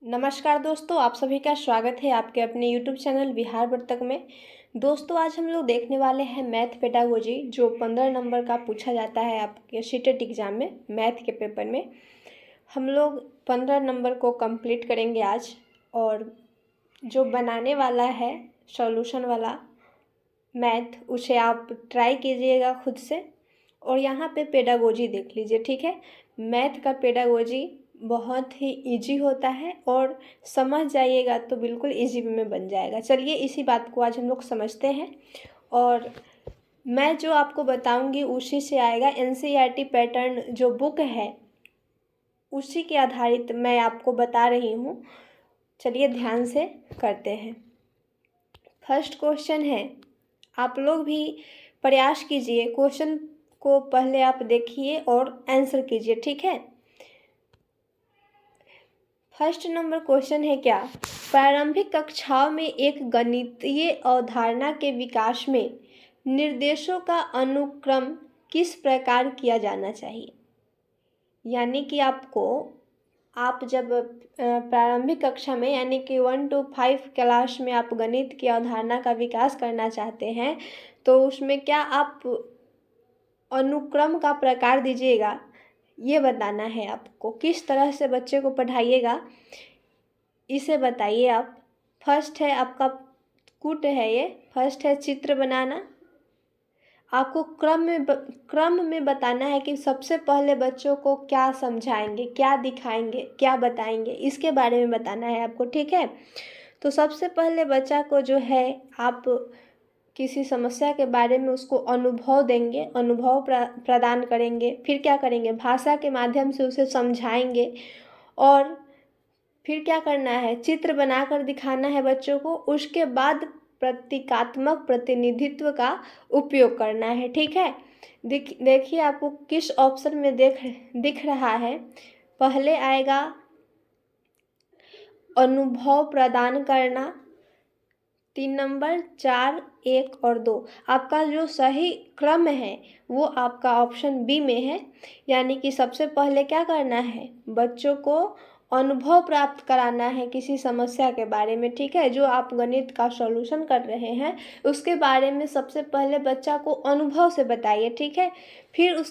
नमस्कार दोस्तों, आप सभी का स्वागत है आपके अपने YouTube चैनल बिहार वर्तक में। दोस्तों, आज हम लोग देखने वाले हैं मैथ पेडागोजी, जो 15 नंबर का पूछा जाता है आपके सीटेट एग्ज़ाम में। मैथ के पेपर में हम लोग 15 नंबर को कंप्लीट करेंगे आज। और जो बनाने वाला है सॉल्यूशन वाला मैथ, उसे आप ट्राई कीजिएगा खुद से। और यहाँ पे पेडागोजी देख लीजिए, ठीक है। मैथ का पेडागोजी बहुत ही इजी होता है और समझ जाइएगा तो बिल्कुल इजी में बन जाएगा। चलिए इसी बात को आज हम लोग समझते हैं। और मैं जो आपको बताऊंगी उसी से आएगा। एनसीईआरटी पैटर्न जो बुक है उसी के आधारित मैं आपको बता रही हूँ। चलिए ध्यान से करते हैं। फर्स्ट क्वेश्चन है, आप लोग भी प्रयास कीजिए, क्वेश्चन को पहले आप देखिए और आंसर कीजिए, ठीक है। फर्स्ट नंबर क्वेश्चन है क्या, प्रारंभिक कक्षाओं में एक गणितीय अवधारणा के विकास में निर्देशों का अनुक्रम किस प्रकार किया जाना चाहिए। यानी कि आप जब प्रारंभिक कक्षा में यानी कि 1 to 5 क्लास में आप गणित की अवधारणा का विकास करना चाहते हैं तो उसमें क्या आप अनुक्रम का प्रकार दीजिएगा, ये बताना है आपको। किस तरह से बच्चे को पढ़ाइएगा इसे बताइए आप। फर्स्ट है आपका कुट है, ये फर्स्ट है चित्र बनाना। आपको क्रम में बताना है कि सबसे पहले बच्चों को क्या समझाएंगे, क्या दिखाएंगे, क्या बताएंगे, इसके बारे में बताना है आपको, ठीक है। तो सबसे पहले बच्चा को जो है आप किसी समस्या के बारे में उसको अनुभव देंगे, अनुभव प्रदान करेंगे। फिर क्या करेंगे, भाषा के माध्यम से उसे समझाएंगे। और फिर क्या करना है, चित्र बनाकर दिखाना है बच्चों को। उसके बाद प्रतीकात्मक प्रतिनिधित्व का उपयोग करना है, ठीक है। देखिए आपको किस ऑप्शन में दिख रहा है। पहले आएगा अनुभव प्रदान करना, 3 नंबर, 4, 1 और 2। आपका जो सही क्रम है वो आपका ऑप्शन बी में है। यानी कि सबसे पहले क्या करना है, बच्चों को अनुभव प्राप्त कराना है किसी समस्या के बारे में, ठीक है। जो आप गणित का सॉल्यूशन कर रहे हैं उसके बारे में सबसे पहले बच्चा को अनुभव से बताइए, ठीक है। फिर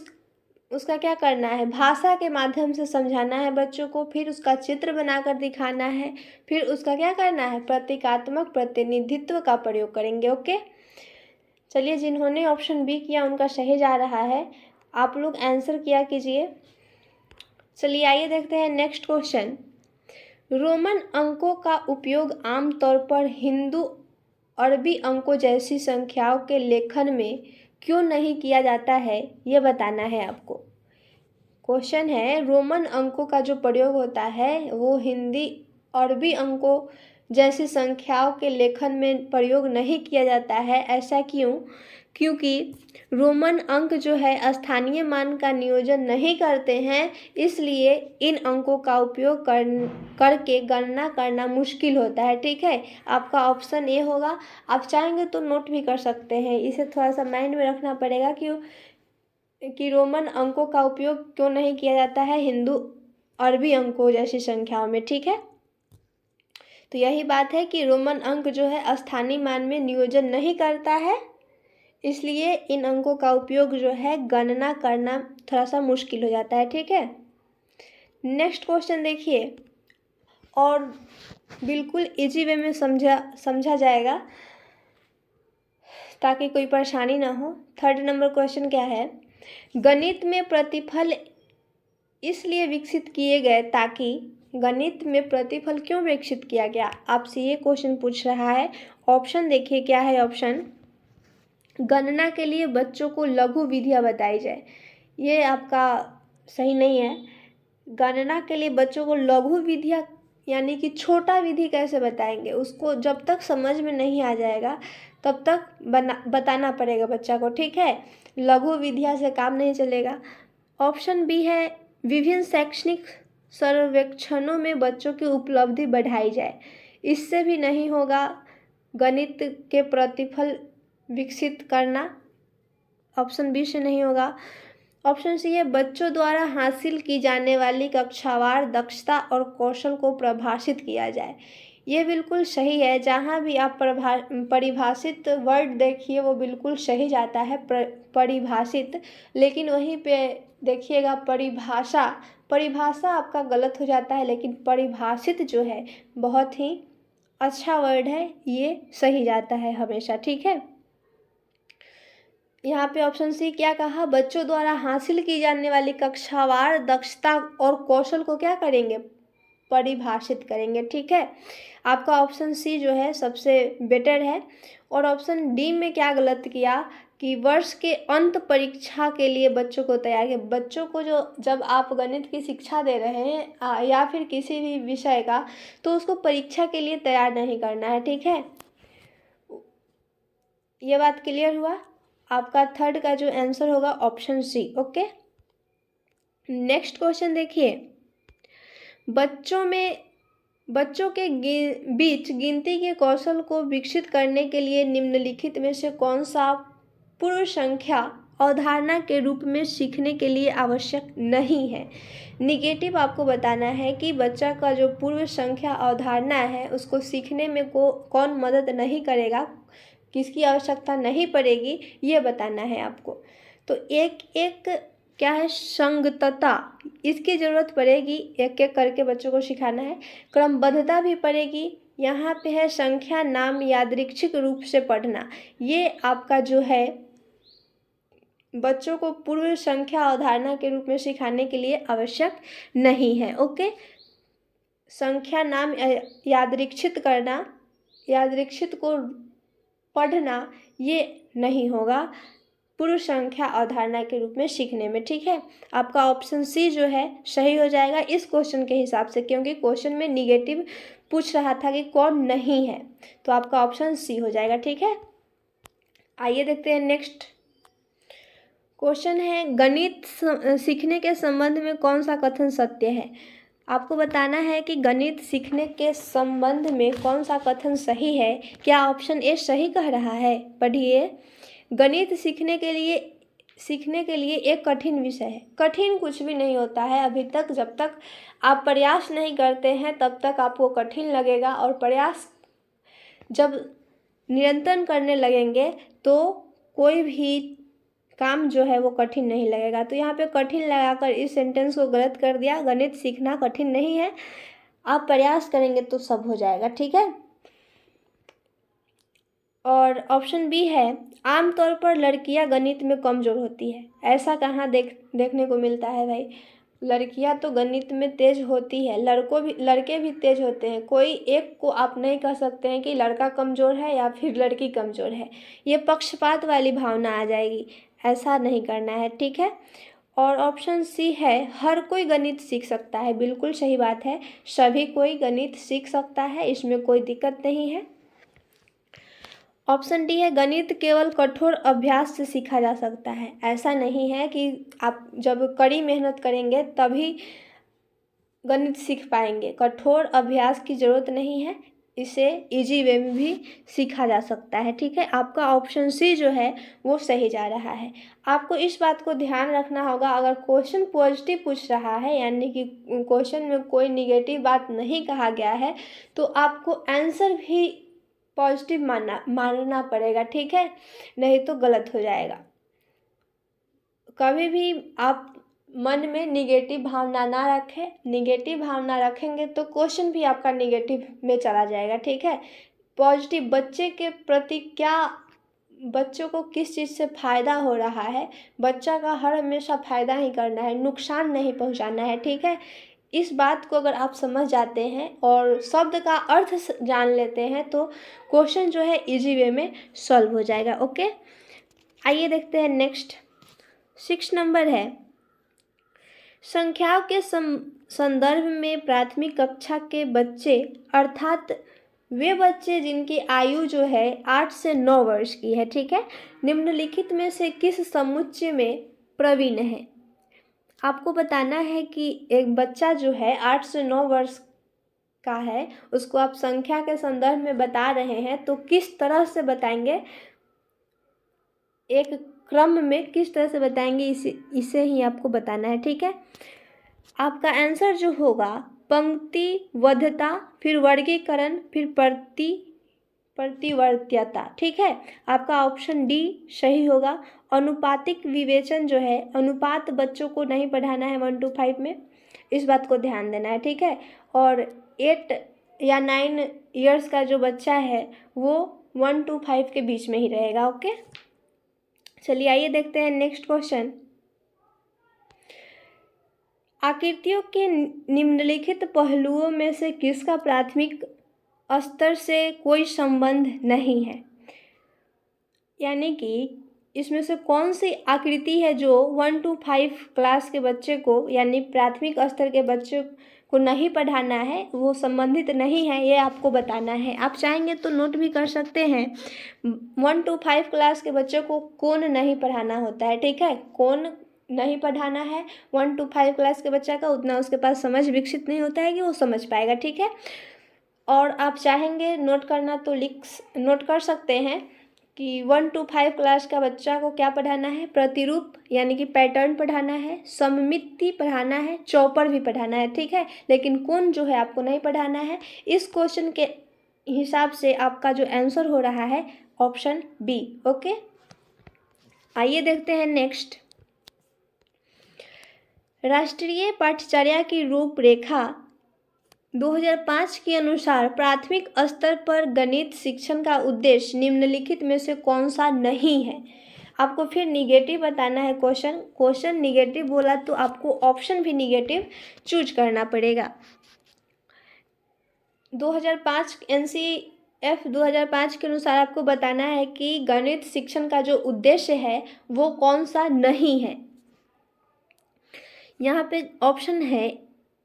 उसका क्या करना है, भाषा के माध्यम से समझाना है बच्चों को। फिर उसका चित्र बनाकर दिखाना है। फिर उसका क्या करना है, प्रतीकात्मक प्रतिनिधित्व का प्रयोग करेंगे, ओके। चलिए जिन्होंने ऑप्शन बी किया उनका सही जा रहा है, आप लोग आंसर किया कीजिए। चलिए आइए देखते हैं नेक्स्ट क्वेश्चन। रोमन अंकों का उपयोग आमतौर पर हिंदू अरबी अंकों जैसी संख्याओं के लेखन में क्यों नहीं किया जाता है, ये बताना है आपको। क्वेश्चन है, रोमन अंकों का जो प्रयोग होता है वो हिंदी अरबी अंकों जैसी संख्याओं के लेखन में प्रयोग नहीं किया जाता है। ऐसा क्यों? क्योंकि रोमन अंक जो है स्थानीय मान का नियोजन नहीं करते हैं, इसलिए इन अंकों का उपयोग करके गणना करना मुश्किल होता है, ठीक है। आपका ऑप्शन ए होगा। आप चाहेंगे तो नोट भी कर सकते हैं, इसे थोड़ा सा माइंड में रखना पड़ेगा कि रोमन अंकों का उपयोग क्यों नहीं किया जाता है हिंदू अरबी अंकों जैसी संख्याओं में, ठीक है। तो यही बात है कि रोमन अंक जो है स्थानीय मान में नियोजन नहीं करता है, इसलिए इन अंकों का उपयोग जो है गणना करना थोड़ा सा मुश्किल हो जाता है, ठीक है। नेक्स्ट क्वेश्चन देखिए, और बिल्कुल इजी वे में समझा जाएगा ताकि कोई परेशानी ना हो। थर्ड नंबर क्वेश्चन क्या है, गणित में प्रतिफल इसलिए विकसित किए गए ताकि गणित में प्रतिफल क्यों विकसित किया गया, आपसे ये क्वेश्चन पूछ रहा है। ऑप्शन देखिए क्या है। ऑप्शन, गणना के लिए बच्चों को लघु विधियां बताई जाए, ये आपका सही नहीं है। गणना के लिए बच्चों को लघु विधियां यानी कि छोटा विधि कैसे बताएंगे, उसको जब तक समझ में नहीं आ जाएगा तब तक बताना पड़ेगा बच्चा को, ठीक है। लघु विधियां से काम नहीं चलेगा। ऑप्शन बी है, विभिन्न शैक्षणिक सर्वेक्षणों में बच्चों की उपलब्धि बढ़ाई जाए, इससे भी नहीं होगा गणित के प्रतिफल विकसित करना, ऑप्शन बी से नहीं होगा। ऑप्शन सी है बच्चों द्वारा हासिल की जाने वाली कक्षावार दक्षता और कौशल को परिभाषित किया जाए। ये बिल्कुल सही है। जहाँ भी आप परिभाषित वर्ड देखिए वो बिल्कुल सही जाता है, परिभाषित। लेकिन वहीं पे देखिएगा परिभाषा, परिभाषा आपका गलत हो जाता है, लेकिन परिभाषित जो है बहुत ही अच्छा वर्ड है, ये सही जाता है हमेशा। ठीक है, यहाँ पे ऑप्शन सी क्या कहा, बच्चों द्वारा हासिल की जाने वाली कक्षावार दक्षता और कौशल को क्या करेंगे, परिभाषित करेंगे। ठीक है, आपका ऑप्शन सी जो है सबसे बेटर है। और ऑप्शन डी में क्या गलत किया कि वर्ष के अंत परीक्षा के लिए बच्चों को तैयार किया। बच्चों को जो जब आप गणित की शिक्षा दे रहे हैं या फिर किसी भी विषय का, तो उसको परीक्षा के लिए तैयार नहीं करना है। ठीक है, ये बात क्लियर हुआ। आपका थर्ड का जो आंसर होगा option C. Okay, next question देखिए, बच्चों के बीच गिनती के कौशल को विकसित करने के लिए निम्नलिखित में से कौन सा पूर्व संख्या अवधारणा के रूप में सीखने के लिए आवश्यक नहीं है। निगेटिव आपको बताना है कि बच्चा का जो पूर्व संख्या अवधारणा है उसको सीखने में कौन मदद नहीं करेगा, किसकी आवश्यकता नहीं पड़ेगी, ये बताना है आपको। तो एक एक क्या है, संगतता, इसकी ज़रूरत पड़ेगी, एक एक करके बच्चों को सिखाना है। क्रमबद्धता भी पड़ेगी। यहाँ पे है संख्या नाम यादृच्छिक रूप से पढ़ना, ये आपका जो है बच्चों को पूर्व संख्या अवधारणा के रूप में सिखाने के लिए आवश्यक नहीं है। ओके, संख्या नाम यादृच्छित करना, यादृच्छित को पढ़ना, ये नहीं होगा पूर्व संख्या अवधारणा के रूप में सीखने में। ठीक है, आपका ऑप्शन सी जो है सही हो जाएगा इस क्वेश्चन के हिसाब से, क्योंकि क्वेश्चन में निगेटिव पूछ रहा था कि कौन नहीं है, तो आपका ऑप्शन सी हो जाएगा। ठीक है, आइए देखते हैं नेक्स्ट क्वेश्चन है, गणित सीखने के संबंध में कौन सा कथन सत्य है। आपको बताना है कि गणित सीखने के संबंध में कौन सा कथन सही है। क्या ऑप्शन ए सही कह रहा है? पढ़िए, गणित सीखने के लिए एक कठिन विषय है। कठिन कुछ भी नहीं होता है। अभी तक जब तक आप प्रयास नहीं करते हैं तब तक आपको कठिन लगेगा, और प्रयास जब निरंतर करने लगेंगे तो कोई भी काम जो है वो कठिन नहीं लगेगा। तो यहाँ पे कठिन लगाकर इस सेंटेंस को गलत कर दिया। गणित सीखना कठिन नहीं है, आप प्रयास करेंगे तो सब हो जाएगा। ठीक है, और ऑप्शन बी है, आमतौर पर लड़कियां गणित में कमज़ोर होती है। ऐसा कहाँ देखने को मिलता है भाई? लड़कियां तो गणित में तेज होती है, लड़के भी तेज होते हैं। कोई एक को आप नहीं कह सकते हैं कि लड़का कमज़ोर है या फिर लड़की कमज़ोर है, ये पक्षपात वाली भावना आ जाएगी। ऐसा नहीं करना है। ठीक है, और ऑप्शन सी है, हर कोई गणित सीख सकता है। बिल्कुल सही बात है, सभी कोई गणित सीख सकता है, इसमें कोई दिक्कत नहीं है। ऑप्शन डी है, गणित केवल कठोर अभ्यास से सीखा जा सकता है। ऐसा नहीं है कि आप जब कड़ी मेहनत करेंगे तभी गणित सीख पाएंगे। कठोर अभ्यास की ज़रूरत नहीं है, इसे इजी वे में भी सीखा जा सकता है। ठीक है, आपका ऑप्शन सी जो है वो सही जा रहा है। आपको इस बात को ध्यान रखना होगा, अगर क्वेश्चन पॉजिटिव पूछ रहा है यानी कि क्वेश्चन में कोई निगेटिव बात नहीं कहा गया है, तो आपको आंसर भी पॉजिटिव मानना पड़ेगा। ठीक है, नहीं तो गलत हो जाएगा। कभी भी आप मन में निगेटिव भावना ना रखें। निगेटिव भावना रखेंगे तो क्वेश्चन भी आपका निगेटिव में चला जाएगा। ठीक है, पॉजिटिव बच्चे के प्रति क्या, बच्चों को किस चीज़ से फ़ायदा हो रहा है, बच्चा का हर हमेशा फ़ायदा ही करना है, नुकसान नहीं पहुंचाना है। ठीक है, इस बात को अगर आप समझ जाते हैं और शब्द का अर्थ जान लेते हैं तो क्वेश्चन जो है इजी वे में सॉल्व हो जाएगा। ओके, आइए देखते हैं नेक्स्ट। 6 नंबर है, संख्याओं के संदर्भ में प्राथमिक कक्षा के बच्चे, अर्थात वे बच्चे जिनकी आयु जो है 8 से 9 वर्ष की है। ठीक है, निम्नलिखित में से किस समुच्चय में प्रवीण है। आपको बताना है कि एक बच्चा जो है 8 से 9 वर्ष का है, उसको आप संख्या के संदर्भ में बता रहे हैं, तो किस तरह से बताएंगे। एक क्रम में किस तरह से बताएंगे इसे ही आपको बताना है, ठीक है। आपका आंसर जो होगा पंक्तिबद्धता, फिर वर्गीकरण, फिर प्रतिवर्त्यता, ठीक है। आपका ऑप्शन डी सही होगा। अनुपातिक विवेचन जो है, अनुपात बच्चों को नहीं पढ़ाना है 1 to 5 में, इस बात को ध्यान देना है, ठीक है। और 8 या 9 ईयर्स का जो बच्चा है वो 1 to 5 के बीच में ही रहेगा, ओके। चलिए आइए देखते हैं नेक्स्ट क्वेश्चन। आकृतियों के निम्नलिखित पहलुओं में से किसका प्राथमिक स्तर से कोई संबंध नहीं है, यानी कि इसमें से कौन सी आकृति है जो 1 to 5 क्लास के बच्चे को, यानी प्राथमिक स्तर के बच्चे को नहीं पढ़ाना है, वो संबंधित नहीं है, ये आपको बताना है। आप चाहेंगे तो नोट भी कर सकते हैं। 1 to 5 क्लास के बच्चे को कौन नहीं पढ़ाना होता है, ठीक है। कौन नहीं पढ़ाना है 1 to 5 क्लास के बच्चा का, उतना उसके पास समझ विकसित नहीं होता है कि वो समझ पाएगा, ठीक है। और आप चाहेंगे नोट करना तो नोट कर सकते हैं कि 1 to 5 क्लास का बच्चा को क्या पढ़ाना है, प्रतिरूप यानी कि पैटर्न पढ़ाना है, सममिति पढ़ाना है, चौपर भी पढ़ाना है, ठीक है। लेकिन कौन जो है आपको नहीं पढ़ाना है, इस क्वेश्चन के हिसाब से आपका जो आंसर हो रहा है ऑप्शन बी, ओके। आइए देखते हैं नेक्स्ट। राष्ट्रीय पाठ्यचर्या की रूपरेखा 2005 के अनुसार प्राथमिक स्तर पर गणित शिक्षण का उद्देश्य निम्नलिखित में से कौन सा नहीं है। आपको फिर निगेटिव बताना है। क्वेश्चन निगेटिव बोला तो आपको ऑप्शन भी निगेटिव चूज करना पड़ेगा। 2005 NCF 2005 के अनुसार आपको बताना है कि गणित शिक्षण का जो उद्देश्य है वो कौन सा नहीं है। यहाँ पे ऑप्शन है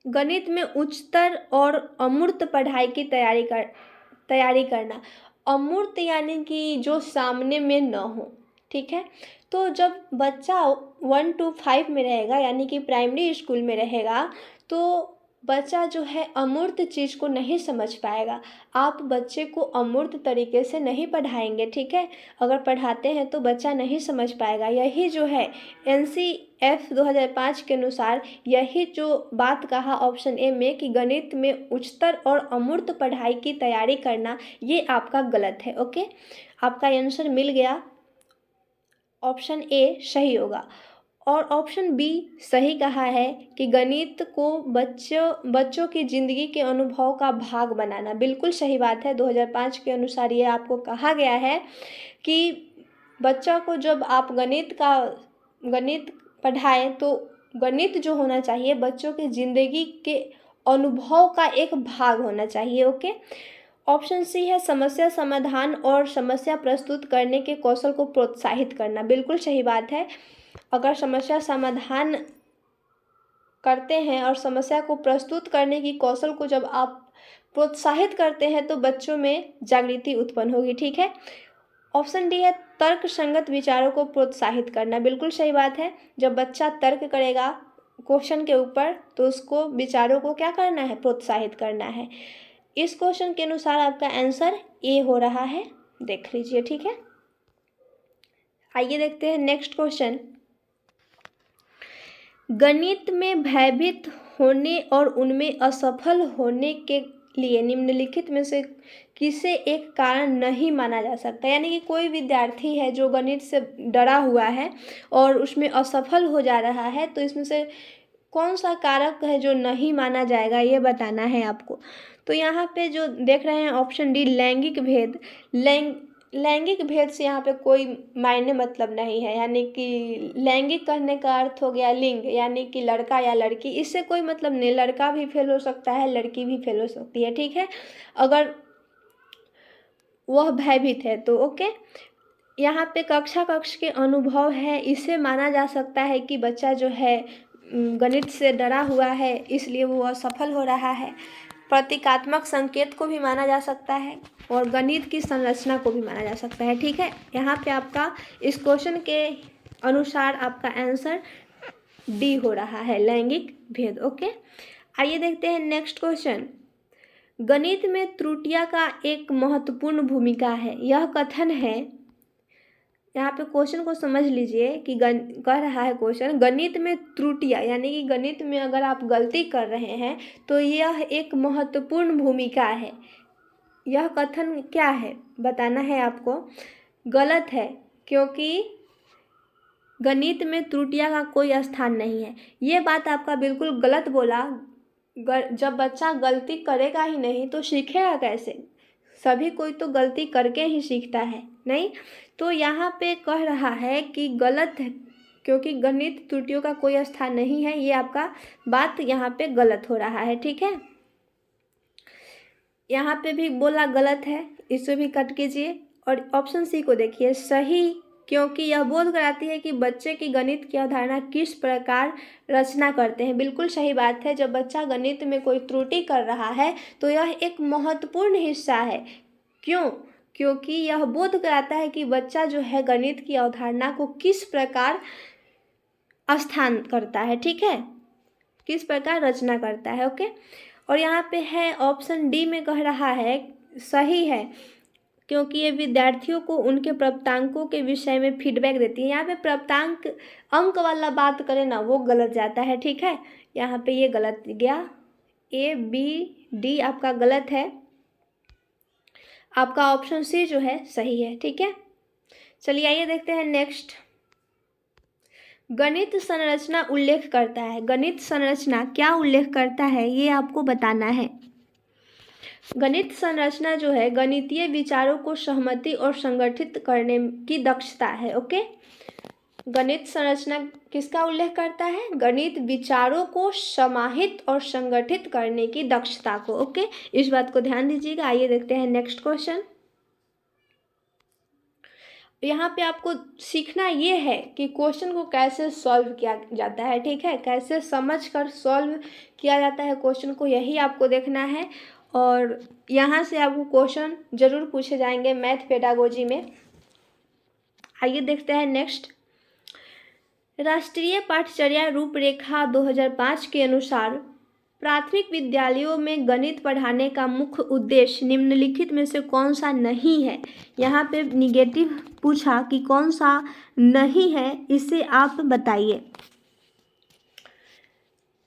गणित में उच्चतर और अमूर्त पढ़ाई की तैयारी करना। अमूर्त यानी कि जो सामने में न हो, ठीक है। तो जब बच्चा 1 to 5 में रहेगा, यानी कि प्राइमरी स्कूल में रहेगा, तो बच्चा जो है अमूर्त चीज़ को नहीं समझ पाएगा। आप बच्चे को अमूर्त तरीके से नहीं पढ़ाएंगे, ठीक है। अगर पढ़ाते हैं तो बच्चा नहीं समझ पाएगा। यही जो है NCF 2005 के अनुसार यही जो बात कहा ऑप्शन ए में कि गणित में उच्चतर और अमूर्त पढ़ाई की तैयारी करना, ये आपका गलत है, ओके। आपका आंसर मिल गया, ऑप्शन ए सही होगा। और ऑप्शन बी सही कहा है कि गणित को बच्चों की ज़िंदगी के अनुभव का भाग बनाना, बिल्कुल सही बात है। 2005 के अनुसार ये आपको कहा गया है कि बच्चा को जब आप गणित पढ़ाएं तो गणित जो होना चाहिए बच्चों की ज़िंदगी के अनुभव का एक भाग होना चाहिए, ओके। ऑप्शन सी है समस्या समाधान और समस्या प्रस्तुत करने के कौशल को प्रोत्साहित करना, बिल्कुल सही बात है। अगर समस्या समाधान करते हैं और समस्या को प्रस्तुत करने की कौशल को जब आप प्रोत्साहित करते हैं तो बच्चों में जागृति उत्पन्न होगी, ठीक है। ऑप्शन डी है तर्क संगत विचारों को प्रोत्साहित करना, बिल्कुल सही बात है। जब बच्चा तर्क करेगा क्वेश्चन के ऊपर तो उसको विचारों को क्या करना है, प्रोत्साहित करना है। इस क्वेश्चन के अनुसार आपका आंसर ए हो रहा है, देख लीजिए, ठीक है। आइए देखते हैं नेक्स्ट क्वेश्चन। गणित में भयभीत होने और उनमें असफल होने के लिए निम्नलिखित में से किसे एक कारण नहीं माना जा सकता, यानी कि कोई विद्यार्थी है जो गणित से डरा हुआ है और उसमें असफल हो जा रहा है, तो इसमें से कौन सा कारक है जो नहीं माना जाएगा, ये बताना है आपको। तो यहाँ पे जो देख रहे हैं ऑप्शन डी लैंगिक भेद, लैंगिक भेद से यहाँ पे कोई मायने मतलब नहीं है, यानी कि लैंगिक कहने का अर्थ हो गया लिंग, यानी कि लड़का या लड़की, इससे कोई मतलब नहीं। लड़का भी फेल हो सकता है, लड़की भी फेल हो सकती है, ठीक है, अगर वह भयभीत है तो, ओके। यहाँ पे कक्ष के अनुभव है, इसे माना जा सकता है कि बच्चा जो है गणित से डरा हुआ है इसलिए वो असफल हो रहा है। प्रतीकात्मक संकेत को भी माना जा सकता है और गणित की संरचना को भी माना जा सकता है, ठीक है। यहाँ पे आपका इस क्वेश्चन के अनुसार आपका आंसर डी हो रहा है, लैंगिक भेद, ओके। आइए देखते हैं नेक्स्ट क्वेश्चन। गणित में त्रुटियां का एक महत्वपूर्ण भूमिका है, यह कथन है यहाँ पे क्वेश्चन को समझ लीजिए कि कह रहा है क्वेश्चन, गणित में त्रुटियाँ, यानी कि गणित में अगर आप गलती कर रहे हैं तो यह एक महत्वपूर्ण भूमिका है। यह कथन क्या है बताना है आपको। गलत है, क्योंकि गणित में त्रुटियां का कोई स्थान नहीं है। ये बात आपका बिल्कुल गलत बोला। जब बच्चा गलती करेगा ही नहीं तो सीखेगा कैसे? सभी कोई तो गलती करके ही सीखता है, नहीं? तो यहाँ पे कह रहा है कि गलत है, क्योंकि गणित त्रुटियों का कोई स्थान नहीं है। ये आपका बात यहाँ पे गलत हो रहा है, ठीक है। यहाँ पे भी बोला गलत है, इसे भी कट कीजिए। और ऑप्शन सी को देखिए, सही, क्योंकि यह बोध कराती है कि बच्चे की गणित की अवधारणा किस प्रकार रचना करते हैं। बिल्कुल सही बात है। जब बच्चा गणित में कोई त्रुटि कर रहा है तो यह एक महत्वपूर्ण हिस्सा है। क्यों? क्योंकि यह बोध कराता है कि बच्चा जो है गणित की अवधारणा को किस प्रकार स्थान करता है, ठीक है, किस प्रकार रचना करता है। ओके। और यहाँ पे है ऑप्शन डी में कह रहा है सही है, क्योंकि ये विद्यार्थियों को उनके प्राप्तांकों के विषय में फीडबैक देती है। यहाँ पे प्राप्तांक अंक वाला बात करें ना, वो गलत जाता है, ठीक है। यहाँ पे ये गलत गया, ए बी डी आपका गलत है। आपका ऑप्शन सी जो है सही है, ठीक है। चलिए आइए देखते हैं नेक्स्ट। गणित संरचना उल्लेख करता है। गणित संरचना क्या उल्लेख करता है ये आपको बताना है। गणित संरचना जो है गणितीय विचारों को सहमति और संगठित करने की दक्षता है। ओके। गणित संरचना किसका उल्लेख करता है? गणित विचारों को समाहित और संगठित करने की दक्षता को। ओके, इस बात को ध्यान दीजिएगा। आइए देखते हैं नेक्स्ट क्वेश्चन। यहाँ पे आपको सीखना ये है कि क्वेश्चन को कैसे सॉल्व किया जाता है, ठीक है, कैसे समझकर सॉल्व किया जाता है क्वेश्चन को, यही आपको देखना है। और यहाँ से आपको क्वेश्चन जरूर पूछे जाएंगे मैथ पेडागोजी में। आइए देखते हैं नेक्स्ट। राष्ट्रीय पाठचर्या रूपरेखा 2005 के अनुसार प्राथमिक विद्यालयों में गणित पढ़ाने का मुख्य उद्देश्य निम्नलिखित में से कौन सा नहीं है। यहाँ पे निगेटिव पूछा कि कौन सा नहीं है, इसे आप बताइए।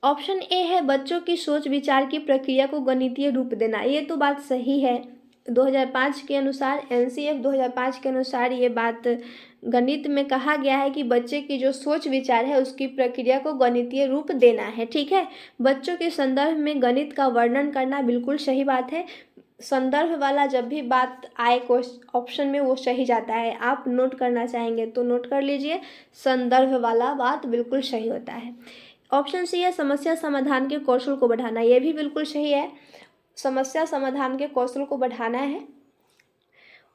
ऑप्शन ए है बच्चों की सोच विचार की प्रक्रिया को गणितीय रूप देना। ये तो बात सही है। 2005 के अनुसार, एनसीएफ 2005 के अनुसार ये बात गणित में कहा गया है कि बच्चे की जो सोच विचार है उसकी प्रक्रिया को गणितीय रूप देना है, ठीक है। बच्चों के संदर्भ में गणित का वर्णन करना बिल्कुल सही बात है। संदर्भ वाला जब भी बात आए ऑप्शन में वो सही जाता है। आप नोट करना चाहेंगे तो नोट कर लीजिए, संदर्भ वाला बात बिल्कुल सही होता है। ऑप्शन सी है समस्या समाधान के कौशल को बढ़ाना। ये भी बिल्कुल सही है, समस्या समाधान के कौशल को बढ़ाना है।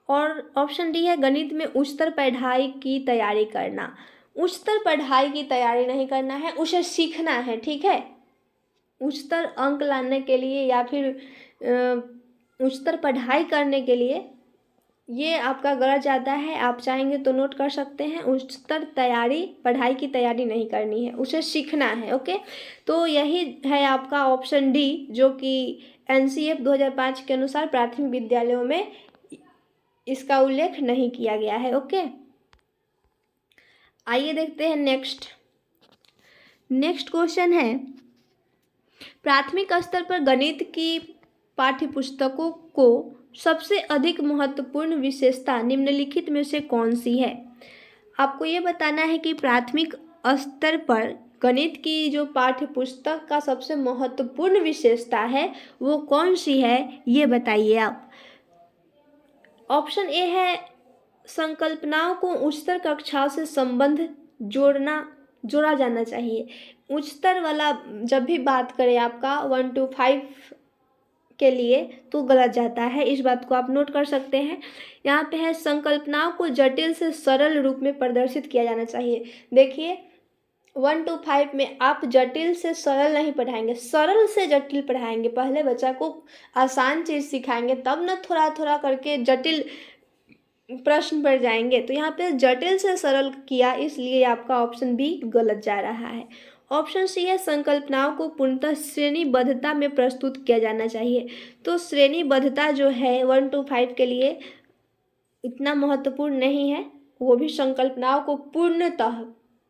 और ऑप्शन डी है गणित में उच्चतर पढ़ाई की तैयारी करना। उच्चतर पढ़ाई की तैयारी नहीं करना है, उसे सीखना है, ठीक है। उच्चतर अंक लाने के लिए या फिर उच्चतर पढ़ाई करने के लिए ये आपका गलत जाता है। आप चाहेंगे तो नोट कर सकते हैं। उच्चतर तैयारी, पढ़ाई की तैयारी नहीं करनी है, उसे सीखना है। ओके, तो यही है आपका ऑप्शन डी, जो कि एनसीएफ 2005 के अनुसार प्राथमिक विद्यालयों में इसका उल्लेख नहीं किया गया है। ओके, आइए देखते हैं नेक्स्ट क्वेश्चन है प्राथमिक स्तर पर गणित की पाठ्यपुस्तकों को सबसे अधिक महत्वपूर्ण विशेषता निम्नलिखित में से कौन सी है। आपको ये बताना है कि प्राथमिक स्तर पर गणित की जो पाठ्यपुस्तक का सबसे महत्वपूर्ण विशेषता है वो कौन सी है, ये बताइए आप। ऑप्शन ए है संकल्पनाओं को उच्चतर कक्षाओं से संबंध जोड़ा जाना चाहिए। उच्चतर वाला जब भी बात करें आपका 1 to 5 के लिए तो गलत जाता है, इस बात को आप नोट कर सकते हैं। यहाँ पे है संकल्पनाओं को जटिल से सरल रूप में प्रदर्शित किया जाना चाहिए। देखिए 1 to 5 में आप जटिल से सरल नहीं पढ़ाएंगे, सरल से जटिल पढ़ाएंगे। पहले बच्चा को आसान चीज़ सिखाएंगे, तब ना थोड़ा थोड़ा करके जटिल प्रश्न पर जाएंगे। तो यहाँ पे जटिल से सरल किया, इसलिए आपका ऑप्शन बी गलत जा रहा है। ऑप्शन सी है संकल्पनाओं को पूर्णतः श्रेणीबद्धता में प्रस्तुत किया जाना चाहिए। तो श्रेणीबद्धता जो है 1 to 5 के लिए इतना महत्वपूर्ण नहीं है, वो भी संकल्पनाओं को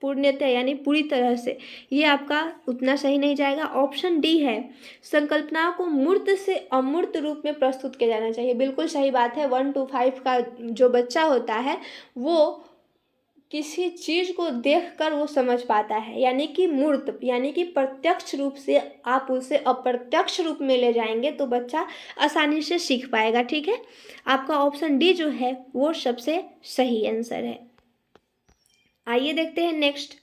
पूर्णतः यानी पूरी तरह से, ये आपका उतना सही नहीं जाएगा। ऑप्शन डी है, संकल्पनाओं को मूर्त से अमूर्त रूप में प्रस्तुत किया जाना चाहिए। बिल्कुल सही बात है। 1 to 5 का जो बच्चा होता है वो किसी चीज़ को देखकर वो समझ पाता है, यानी कि मूर्त, यानी कि प्रत्यक्ष रूप से आप उसे अप्रत्यक्ष रूप में ले जाएंगे तो बच्चा आसानी से सीख पाएगा। ठीक है, आपका ऑप्शन डी जो है वो सबसे सही आंसर है। आइए देखते हैं नेक्स्ट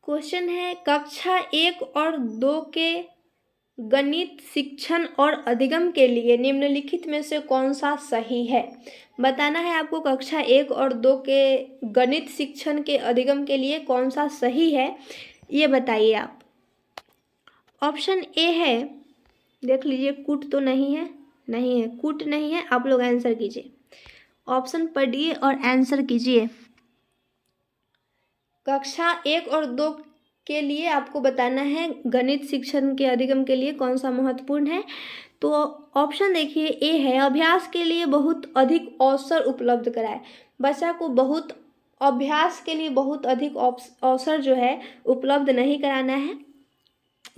क्वेश्चन है, कक्षा 1 और 2 के गणित शिक्षण और अधिगम के लिए निम्नलिखित में से कौन सा सही है। बताना है आपको कक्षा 1 और 2 के गणित शिक्षण के अधिगम के लिए कौन सा सही है, ये बताइए आप। ऑप्शन ए है, देख लीजिए, कूट तो नहीं है, नहीं है, कूट नहीं है। आप लोग आंसर कीजिए, ऑप्शन पढ़िए और आंसर कीजिए। कक्षा 1 और 2 के लिए आपको बताना है गणित शिक्षण के अधिगम के लिए कौन सा महत्वपूर्ण है। तो ऑप्शन देखिए, ए है, अभ्यास के लिए बहुत अधिक अवसर उपलब्ध कराए। बच्चा को बहुत अभ्यास के लिए बहुत अधिक अवसर जो है उपलब्ध नहीं कराना है,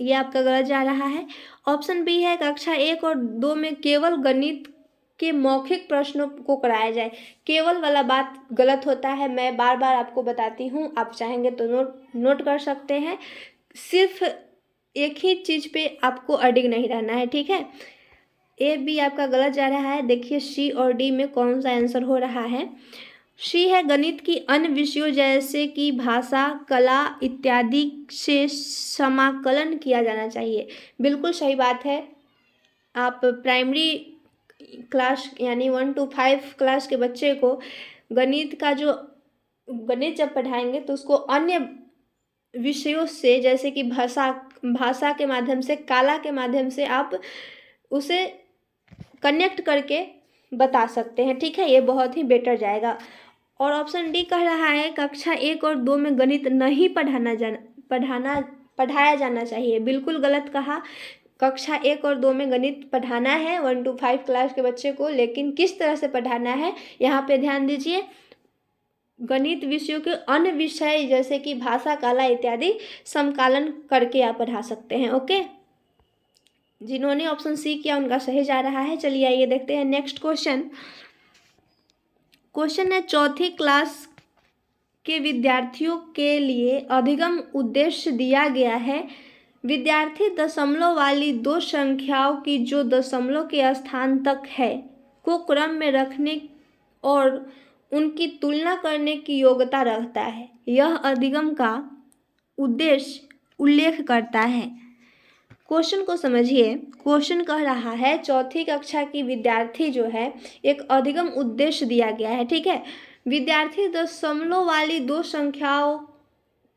ये आपका गलत जा रहा है। ऑप्शन बी है, कक्षा 1 और 2 में केवल गणित के मौखिक प्रश्नों को कराया जाए। केवल वाला बात गलत होता है, मैं बार बार आपको बताती हूँ, आप चाहेंगे तो नोट कर सकते हैं। सिर्फ एक ही चीज़ पे आपको अडिग नहीं रहना है, ठीक है। ए बी आपका गलत जा रहा है। देखिए सी और डी में कौन सा आंसर हो रहा है। सी है, गणित की अन्य विषयों जैसे कि भाषा, कला इत्यादि से समाकलन किया जाना चाहिए। बिल्कुल सही बात है। आप प्राइमरी क्लास यानी 1 to 5 क्लास के बच्चे को गणित जब पढ़ाएंगे तो उसको अन्य विषयों से, जैसे कि भाषा के माध्यम से, कला के माध्यम से आप उसे कनेक्ट करके बता सकते हैं, ठीक है। ये बहुत ही बेटर जाएगा। और ऑप्शन डी कह रहा है, कक्षा 1 और 2 में गणित नहीं पढ़ाया जाना चाहिए। बिल्कुल गलत कहा। कक्षा 1 और 2 में गणित पढ़ाना है 1 to 5 क्लास के बच्चे को, लेकिन किस तरह से पढ़ाना है यहाँ पे ध्यान दीजिए। गणित विषयों के अन्य विषय जैसे कि भाषा, कला इत्यादि समकालन करके आप पढ़ा सकते हैं, ओके। जिन्होंने ऑप्शन सी किया उनका सही जा रहा है। चलिए आइए देखते हैं नेक्स्ट क्वेश्चन है, चौथी क्लास के विद्यार्थियों के लिए अधिगम उद्देश्य दिया गया है। विद्यार्थी दशमलव वाली दो संख्याओं की जो दशमलव के स्थान तक है को क्रम में रखने और उनकी तुलना करने की योग्यता रखता है। यह अधिगम का उद्देश्य उल्लेख करता है। क्वेश्चन को समझिए। क्वेश्चन कह रहा है, चौथी कक्षा की विद्यार्थी जो है एक अधिगम उद्देश्य दिया गया है, ठीक है। विद्यार्थी दशमलव वाली दो संख्याओं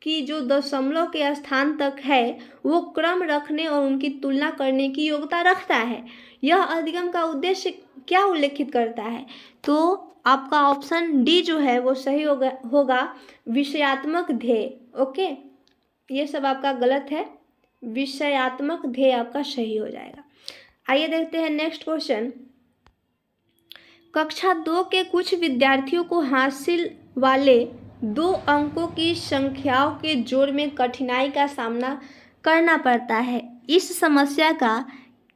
की जो दशमलव के स्थान तक है वो क्रम रखने और उनकी तुलना करने की योग्यता रखता है। यह अधिगम का उद्देश्य क्या उल्लेखित करता है? तो आपका ऑप्शन डी जो है वो सही होगा विषयात्मक ध्येय, ओके। ये सब आपका गलत है, विषयात्मक ध्येय आपका सही हो जाएगा। आइए देखते हैं नेक्स्ट क्वेश्चन। कक्षा 2 के कुछ विद्यार्थियों को हासिल वाले 2 अंकों की संख्याओं के जोड़ में कठिनाई का सामना करना पड़ता है। इस समस्या का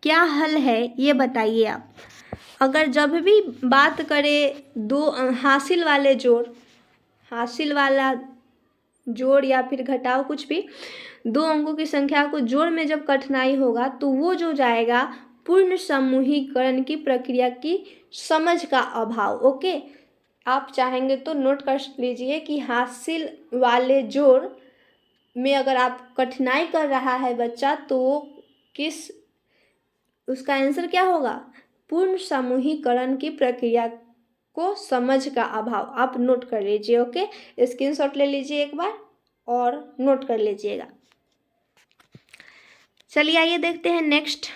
क्या हल है ये बताइए आप। अगर जब भी बात करें हासिल वाला जोड़ या फिर घटाव, कुछ भी 2 अंकों की संख्या को जोड़ में जब कठिनाई होगा तो वो जो जाएगा पूर्ण समूहीकरण की प्रक्रिया की समझ का अभाव, ओके। आप चाहेंगे तो नोट कर लीजिए कि हासिल वाले जोड़ में अगर आप कठिनाई कर रहा है बच्चा तो उसका आंसर क्या होगा? पूर्ण समूहीकरण की प्रक्रिया को समझ का अभाव। आप नोट कर लीजिए, ओके। स्क्रीनशॉट ले लीजिए एक बार और नोट कर लीजिएगा। चलिए आइए देखते हैं नेक्स्ट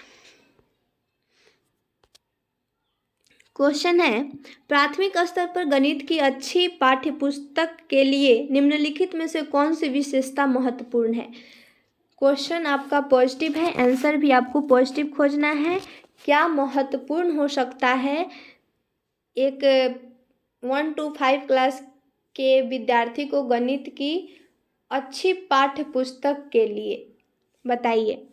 क्वेश्चन है, प्राथमिक स्तर पर गणित की अच्छी पाठ्यपुस्तक के लिए निम्नलिखित में से कौन सी विशेषता महत्वपूर्ण है? क्वेश्चन आपका पॉजिटिव है, आंसर भी आपको पॉजिटिव खोजना है। क्या महत्वपूर्ण हो सकता है एक 1 to 5 क्लास के विद्यार्थी को गणित की अच्छी पाठ्य पुस्तक के लिए बताइए।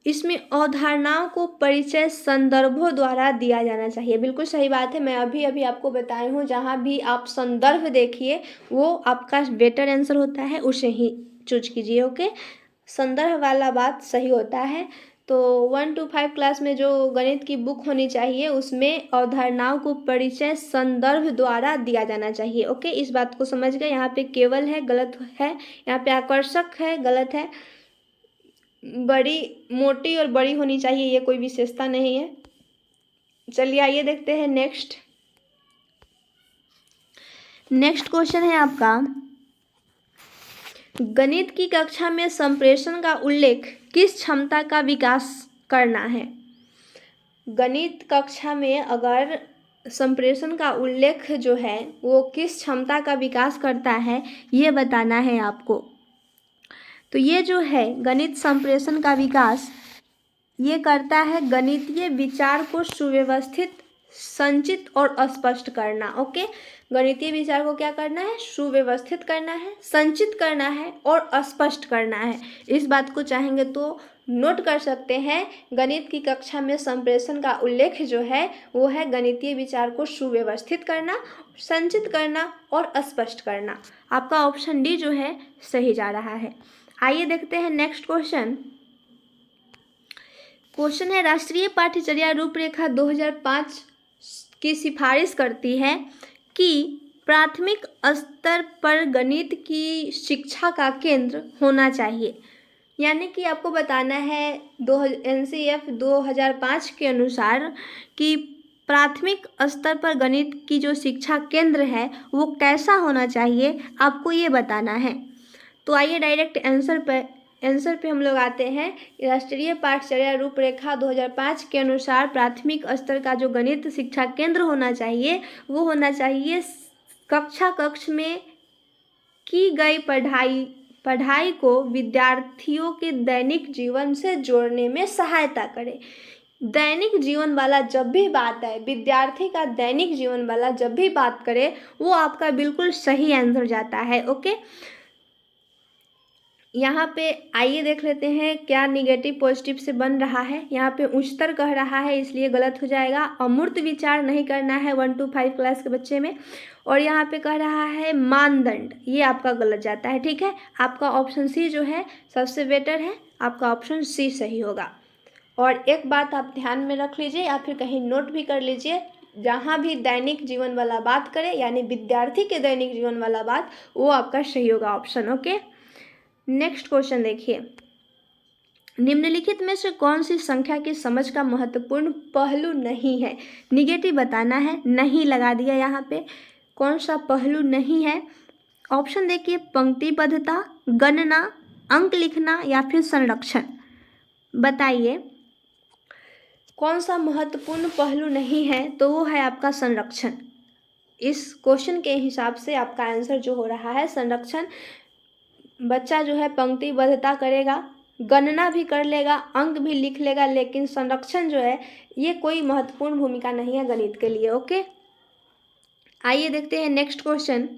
इसमें अवधारणाओं को परिचय संदर्भों द्वारा दिया जाना चाहिए। बिल्कुल सही बात है, मैं अभी अभी आपको बताई हूँ, जहाँ भी आप संदर्भ देखिए वो आपका बेटर आंसर होता है, उसे ही चूज कीजिए। ओके, संदर्भ वाला बात सही होता है। तो 1 to 5 क्लास में जो गणित की बुक होनी चाहिए उसमें अवधारणाओं को परिचय संदर्भ द्वारा दिया जाना चाहिए। ओके, इस बात को समझ गए। यहाँ पे केवल है गलत है, यहाँ पे आकर्षक है गलत है, बड़ी मोटी और बड़ी होनी चाहिए ये कोई विशेषता नहीं है। चलिए आइए देखते हैं नेक्स्ट क्वेश्चन है आपका, गणित की कक्षा में संप्रेषण का उल्लेख किस क्षमता का विकास करना है। गणित कक्षा में अगर संप्रेषण का उल्लेख जो है वो किस क्षमता का विकास करता है ये बताना है आपको। तो ये जो है गणित संप्रेषण का विकास ये करता है गणितीय विचार को सुव्यवस्थित, संचित और स्पष्ट करना। ओके, गणितीय विचार को क्या करना है, सुव्यवस्थित करना है, संचित करना है और स्पष्ट करना है। इस बात को चाहेंगे तो नोट कर सकते हैं। गणित की कक्षा में संप्रेषण का उल्लेख जो है वो है गणितीय विचार को सुव्यवस्थित करना, संचित करना और स्पष्ट करना। आपका ऑप्शन डी जो है सही जा रहा है। आइए देखते हैं नेक्स्ट क्वेश्चन है, राष्ट्रीय पाठ्यचर्या रूपरेखा 2005 की सिफारिश करती है कि प्राथमिक स्तर पर गणित की शिक्षा का केंद्र होना चाहिए। यानी कि आपको बताना है NCF 2005 के अनुसार कि प्राथमिक स्तर पर गणित की जो शिक्षा केंद्र है वो कैसा होना चाहिए, आपको ये बताना है। तो आइए डायरेक्ट आंसर पे हम लोग आते हैं। राष्ट्रीय पाठ्यचर्या रूपरेखा 2005 के अनुसार प्राथमिक स्तर का जो गणित शिक्षा केंद्र होना चाहिए वो होना चाहिए कक्ष में की गई पढ़ाई को विद्यार्थियों के दैनिक जीवन से जोड़ने में सहायता करे। दैनिक जीवन वाला जब भी बात है, विद्यार्थी का दैनिक जीवन वाला जब भी बात करे वो आपका बिल्कुल सही आंसर जाता है। ओके, यहाँ पे आइए देख लेते हैं क्या निगेटिव पॉजिटिव से बन रहा है। यहाँ पे उच्चतर कह रहा है इसलिए गलत हो जाएगा। अमूर्त विचार नहीं करना है 1 to 5 क्लास के बच्चे में। और यहाँ पे कह रहा है मानदंड, ये आपका गलत जाता है। ठीक है, आपका ऑप्शन सी जो है सबसे बेटर है, आपका ऑप्शन सी सही होगा। और एक बात आप ध्यान में रख लीजिए या फिर कहीं नोट भी कर लीजिए, जहाँ भी दैनिक जीवन वाला बात करे यानी विद्यार्थी के दैनिक जीवन वाला बात, वो आपका सही होगा ऑप्शन। ओके, नेक्स्ट क्वेश्चन देखिए, निम्नलिखित में से कौन सी संख्या की समझ का महत्वपूर्ण पहलू नहीं है। निगेटिव बताना है, नहीं लगा दिया यहाँ पे। कौन सा पहलू नहीं है, ऑप्शन देखिए, पंक्तिबद्धता, गणना, अंक लिखना या फिर संरक्षण। बताइए कौन सा महत्वपूर्ण पहलू नहीं है, तो वो है आपका संरक्षण। इस क्वेश्चन के हिसाब से आपका आंसर जो हो रहा है संरक्षण। बच्चा जो है पंक्तिबद्धता करेगा, गणना भी कर लेगा, अंक भी लिख लेगा, लेकिन संरक्षण जो है ये कोई महत्वपूर्ण भूमिका नहीं है गणित के लिए। ओके, आइए देखते हैं नेक्स्ट क्वेश्चन,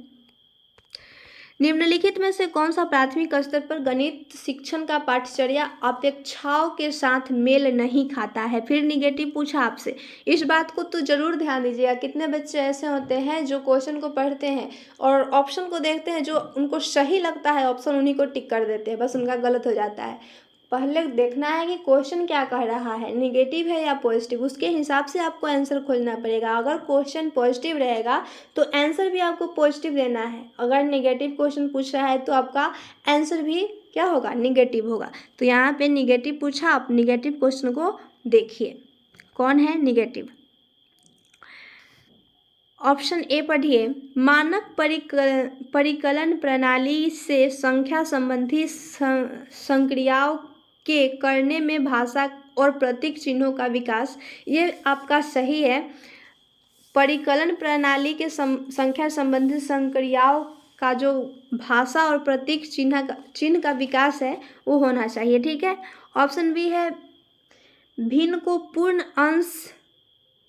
निम्नलिखित में से कौन सा प्राथमिक स्तर पर गणित शिक्षण का पाठ्यचर्या अपेक्षाओं के साथ मेल नहीं खाता है। फिर निगेटिव पूछा आपसे, इस बात को तो जरूर ध्यान दीजिएगा। कितने बच्चे ऐसे होते हैं जो क्वेश्चन को पढ़ते हैं और ऑप्शन को देखते हैं, जो उनको सही लगता है ऑप्शन उन्हीं को टिक कर देते हैं, बस उनका गलत हो जाता है। पहले देखना है कि क्वेश्चन क्या कह रहा है, निगेटिव है या पॉजिटिव, उसके हिसाब से आपको आंसर खोजना पड़ेगा। अगर क्वेश्चन पॉजिटिव रहेगा तो आंसर भी आपको पॉजिटिव देना है। अगर निगेटिव क्वेश्चन पूछ रहा है तो आपका आंसर भी क्या होगा, निगेटिव होगा। तो यहाँ पे निगेटिव पूछा, आप निगेटिव क्वेश्चन को देखिए कौन है निगेटिव। ऑप्शन ए पढ़िए, मानक परिकलन प्रणाली से संख्या संबंधी संक्रियाओं के करने में भाषा और प्रतीक चिन्हों का विकास। ये आपका सही है। परिकलन प्रणाली के संख्या संबंधी संक्रियाओं का जो भाषा और प्रतीक चिन्ह का विकास है वो होना चाहिए। ठीक है, ऑप्शन बी है, भिन्न को पूर्ण अंश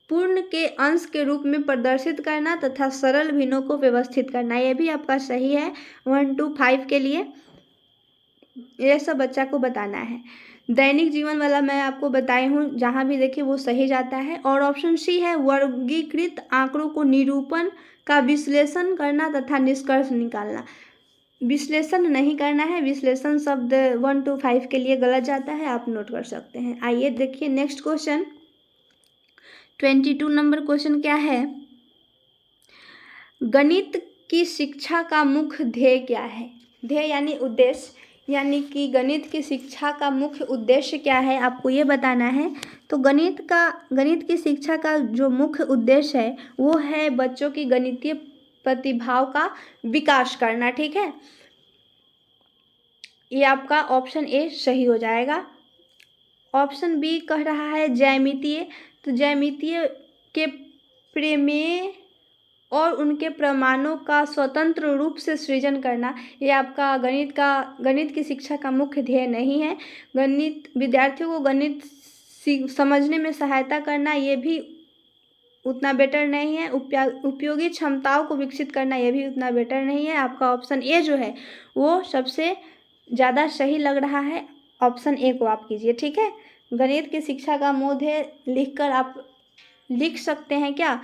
पूर्ण के अंश के रूप में प्रदर्शित करना तथा सरल भिन्नों को व्यवस्थित करना, ये भी आपका सही है 1, 2, 5 के लिए। ये सब बच्चा को बताना है। दैनिक जीवन वाला मैं आपको बताई हूँ, जहाँ भी देखिए वो सही जाता है। और ऑप्शन सी है वर्गीकृत आंकड़ों को निरूपण का विश्लेषण करना तथा निष्कर्ष निकालना। विश्लेषण नहीं करना है, विश्लेषण शब्द 1, 2, 5 के लिए गलत जाता है, आप नोट कर सकते हैं। आइए देखिए नेक्स्ट क्वेश्चन 22 नंबर क्वेश्चन क्या है, गणित की शिक्षा का मुख्य ध्येय क्या है। ध्येय यानी उद्देश्य, यानी कि गणित की शिक्षा का मुख्य उद्देश्य क्या है, आपको ये बताना है। तो गणित की शिक्षा का जो मुख्य उद्देश्य है वो है बच्चों की गणितीय प्रतिभाओं का विकास करना। ठीक है, ये आपका ऑप्शन ए सही हो जाएगा। ऑप्शन बी कह रहा है ज्यामितीय, तो ज्यामितीय के प्रमेय और उनके प्रमाणों का स्वतंत्र रूप से सृजन करना, ये आपका गणित की शिक्षा का मुख्य ध्येय नहीं है। विद्यार्थियों को गणित समझने में सहायता करना, ये भी उतना बेटर नहीं है। उपयोगी क्षमताओं को विकसित करना, ये भी उतना बेटर नहीं है। आपका ऑप्शन ए जो है वो सबसे ज़्यादा सही लग रहा है, ऑप्शन ए को आप कीजिए। ठीक है, गणित की शिक्षा का मूल लिखकर आप लिख सकते हैं क्या,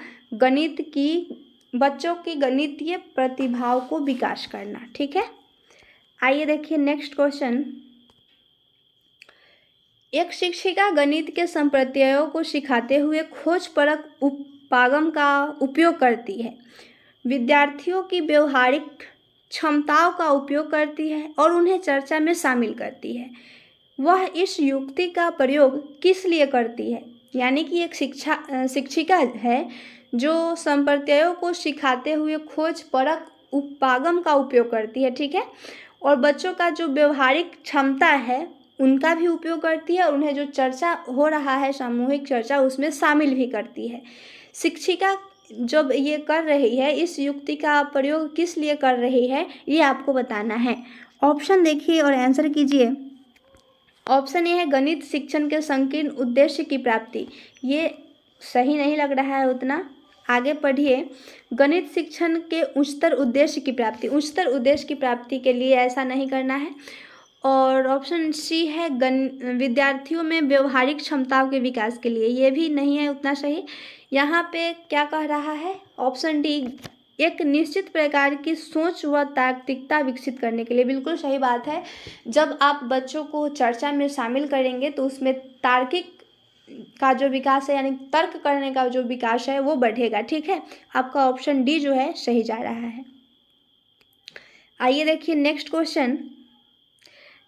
बच्चों की गणितीय प्रतिभाओं को विकास करना। ठीक है, आइए देखिए नेक्स्ट क्वेश्चन, एक शिक्षिका गणित के संप्रत्ययों को सिखाते हुए खोजपरक उपागम का उपयोग करती है, विद्यार्थियों की व्यवहारिक क्षमताओं का उपयोग करती है और उन्हें चर्चा में शामिल करती है। वह इस युक्ति का प्रयोग किस लिए करती है, यानी कि एक शिक्षिका है जो संप्रत्ययों को सिखाते हुए खोजपरक उपागम का उपयोग करती है। ठीक है, और बच्चों का जो व्यवहारिक क्षमता है उनका भी उपयोग करती है और उन्हें जो चर्चा हो रहा है सामूहिक चर्चा उसमें शामिल भी करती है। शिक्षिका जब ये कर रही है, इस युक्ति का प्रयोग किस लिए कर रही है, ये आपको बताना है। ऑप्शन देखिए और आंसर कीजिए। ऑप्शन ए है गणित शिक्षण के संकीर्ण उद्देश्य की प्राप्ति, ये सही नहीं लग रहा है उतना, आगे पढ़िए। गणित शिक्षण के उच्चतर उद्देश्य की प्राप्ति, उच्चतर उद्देश्य की प्राप्ति के लिए ऐसा नहीं करना है। और ऑप्शन सी है विद्यार्थियों में व्यवहारिक क्षमताओं के विकास के लिए, ये भी नहीं है उतना सही। यहाँ पे क्या कह रहा है, ऑप्शन डी एक निश्चित प्रकार की सोच व तार्किकता विकसित करने के लिए, बिल्कुल सही बात है। जब आप बच्चों को चर्चा में शामिल करेंगे तो उसमें तार्किक का जो विकास है, यानी तर्क करने का जो विकास है वो बढ़ेगा। ठीक है, आपका ऑप्शन डी जो है सही जा रहा है। आइए देखिए नेक्स्ट क्वेश्चन,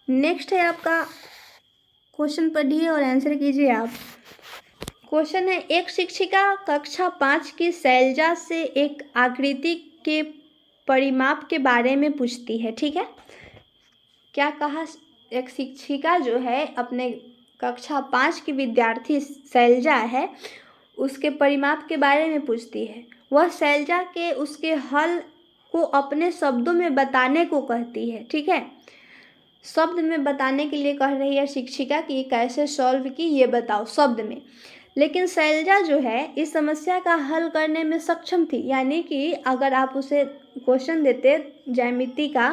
नेक्स्ट है आपका क्वेश्चन, पढ़िए और आंसर कीजिए आप। क्वेश्चन है, एक शिक्षिका कक्षा 5 की शैलजा से एक आकृति के परिमाप के बारे में पूछती है। ठीक है, क्या कहा, एक शिक्षिका जो है अपने कक्षा 5 की विद्यार्थी शैलजा है उसके परिमाप के बारे में पूछती है। वह शैलजा के उसके हल को अपने शब्दों में बताने को कहती है। ठीक है, शब्द में बताने के लिए कह रही है शिक्षिका कि कैसे सॉल्व की, ये बताओ शब्द में। लेकिन शैलजा जो है इस समस्या का हल करने में सक्षम थी, यानी कि अगर आप उसे क्वेश्चन देते ज्यामिति का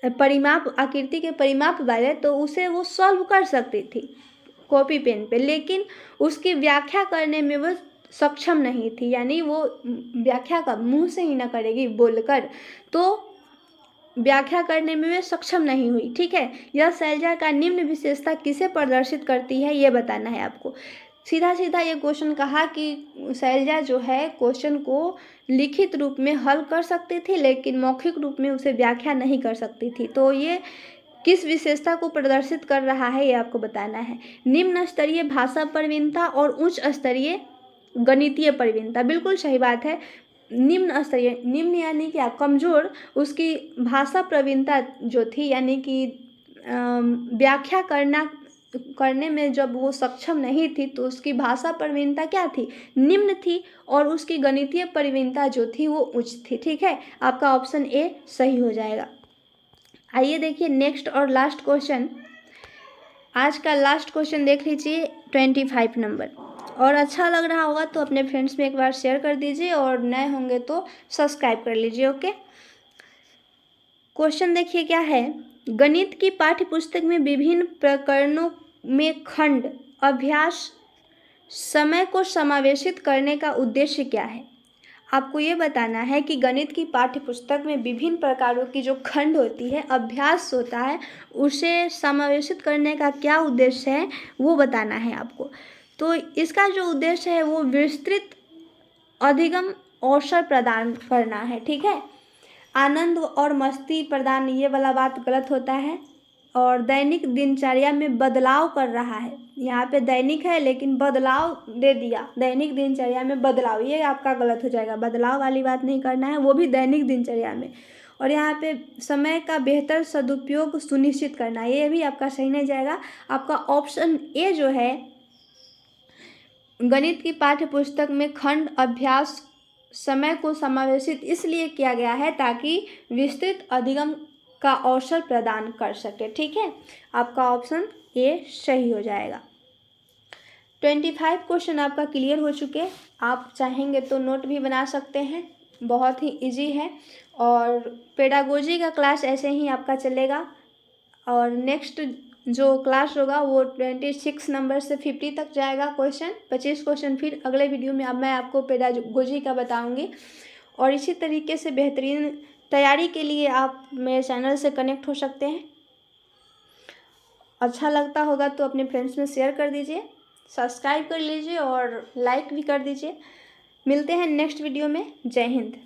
परिमाप, आकृति के परिमाप वाले, तो उसे वो सॉल्व कर सकती थी कॉपी पेन पे, लेकिन उसकी व्याख्या करने में वो सक्षम नहीं थी, यानी वो व्याख्या का मुंह से ही ना करेगी बोलकर, तो व्याख्या करने में वे सक्षम नहीं हुई। ठीक है, यह शैलजा का निम्न विशेषता किसे प्रदर्शित करती है, ये बताना है आपको। सीधा सीधा ये क्वेश्चन कहा कि शैलजा जो है क्वेश्चन को लिखित रूप में हल कर सकती थी लेकिन मौखिक रूप में उसे व्याख्या नहीं कर सकती थी, तो ये किस विशेषता को प्रदर्शित कर रहा है ये आपको बताना है। निम्न स्तरीय भाषा प्रवीणता और उच्च स्तरीय गणितीय प्रवीणता, बिल्कुल सही बात है। निम्न स्तरीय, निम्न यानी कि आप कमज़ोर, उसकी भाषा प्रवीणता जो थी, यानी कि व्याख्या करने में जब वो सक्षम नहीं थी तो उसकी भाषा प्रवीणता क्या थी, निम्न थी, और उसकी गणितीय प्रवीणता जो थी वो उच्च थी। ठीक है, आपका ऑप्शन ए सही हो जाएगा। आइए देखिए नेक्स्ट और लास्ट क्वेश्चन, आज का लास्ट क्वेश्चन देख लीजिए 25 नंबर। और अच्छा लग रहा होगा तो अपने फ्रेंड्स में एक बार शेयर कर दीजिए और नए होंगे तो सब्सक्राइब कर लीजिए। ओके, क्वेश्चन देखिए क्या है। गणित की पाठ्य पुस्तक में विभिन्न प्रकरणों में खंड अभ्यास समय को समावेशित करने का उद्देश्य क्या है। आपको ये बताना है कि गणित की पाठ्य पुस्तक में विभिन्न प्रकारों की जो खंड होती है, अभ्यास होता है, उसे समावेशित करने का क्या उद्देश्य है वो बताना है आपको। तो इसका जो उद्देश्य है वो विस्तृत अधिगम अवसर प्रदान करना है। ठीक है, आनंद और मस्ती प्रदान, ये वाला बात गलत होता है। और दैनिक दिनचर्या में बदलाव कर रहा है, यहाँ पे दैनिक है लेकिन बदलाव दे दिया, दैनिक दिनचर्या में बदलाव, ये आपका गलत हो जाएगा। बदलाव वाली बात नहीं करना है, वो भी दैनिक दिनचर्या में। और यहाँ पे समय का बेहतर सदुपयोग सुनिश्चित करना, ये भी आपका सही नहीं जाएगा। आपका ऑप्शन ए जो है, गणित की पाठ्य पुस्तक में खंड अभ्यास समय को समावेशित इसलिए किया गया है ताकि विस्तृत अधिगम का अवसर प्रदान कर सके। ठीक है, आपका ऑप्शन ए सही हो जाएगा। 25 क्वेश्चन आपका क्लियर हो चुके। आप चाहेंगे तो नोट भी बना सकते हैं, बहुत ही इजी है। और पेडागोजी का क्लास ऐसे ही आपका चलेगा। और नेक्स्ट जो क्लास होगा वो 26 नंबर से 50 तक जाएगा क्वेश्चन, 25 क्वेश्चन फिर अगले वीडियो में अब मैं आपको पेडागोजी का बताऊंगी। और इसी तरीके से बेहतरीन तैयारी के लिए आप मेरे चैनल से कनेक्ट हो सकते हैं। अच्छा लगता होगा तो अपने फ्रेंड्स में शेयर कर दीजिए, सब्सक्राइब कर लीजिए और लाइक भी कर दीजिए। मिलते हैं नेक्स्ट वीडियो में। जय हिंद।